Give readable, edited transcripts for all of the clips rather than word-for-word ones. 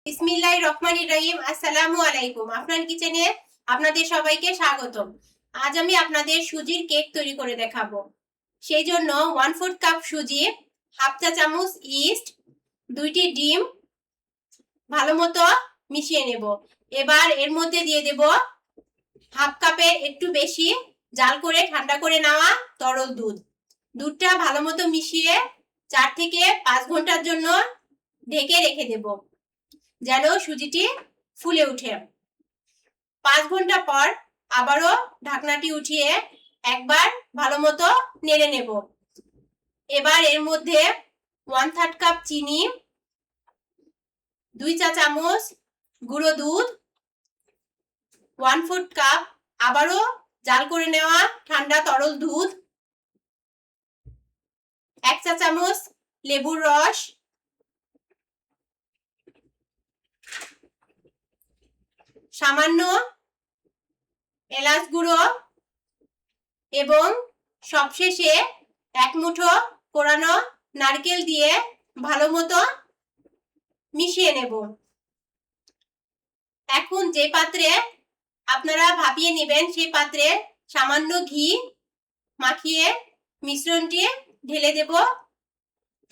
বিসমিল্লাহির রহমানির রহিম। আসসালামু আলাইকুম। আপনার কিচেনে আপনাদের সবাইকে স্বাগতম। আজ আমি আপনাদের সুজির কেক তৈরি করে দেখাবো। সেই জন্য 1/4 কাপ সুজি, হাফ চা চামচ ইস্ট, 2টি ডিম ভালো মতো মিশিয়ে নেব। এবার এর মধ্যে দিয়ে দেব হাফ কাপের একটু বেশি জাল করে ঠান্ডা করে নেওয়া তরল দুধ। দুধটা ভালো মতো মিশিয়ে 4 থেকে 5 ঘন্টার জন্য ঢেকে রেখে দেব, যেন সুজিটি ফুলে ওঠে। 5 ঘন্টা পর আবারও ঢাকনাটি উঠিয়ে একবার ভালো মতো নেড়ে নেব। এবার এর মধ্যে 1/3 কাপ চিনি, 2 চা চামচ গুঁড়ো দুধ, 1/4 কাপ আবারও জাল করে নেওয়া ঠান্ডা তরল দুধ, 1 চা চামচ লেবুর রস, সামান্য এলাচ গুঁড়ো এবং সবশেষে 1 মুঠো কোরানো নারকেল দিয়ে ভালো মতো মিশিয়ে নেব। এখন যে পাত্রে আপনারা ভাপিয়ে নেবেন সেই পাত্রে সামান্য ঘি মাখিয়ে মিশ্রণটি ঢেলে দেব,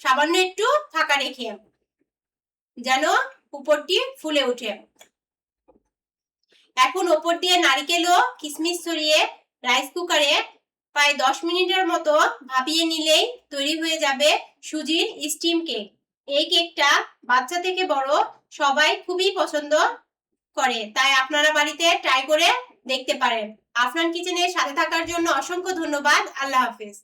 সামান্য একটু ফাঁকা রেখে, যেন উপরটি ফুলে ওঠে। এখন ওপর দিয়ে নারকেল ও কিশমিশ ছড়িয়ে রাইস কুকারে প্রায় 10 মিনিটের মতো ভাপিয়ে নিলেই তৈরি হয়ে যাবে সুজির স্টিম কেক। এই কেকটা বাচ্চা থেকে বড় সবাই খুবই পছন্দ করে, তাই আপনারা বাড়িতে ট্রাই করে দেখতে পারেন। আফরান কিচেনের সাথে থাকার জন্য অসংখ্য ধন্যবাদ। আল্লাহ হাফেজ।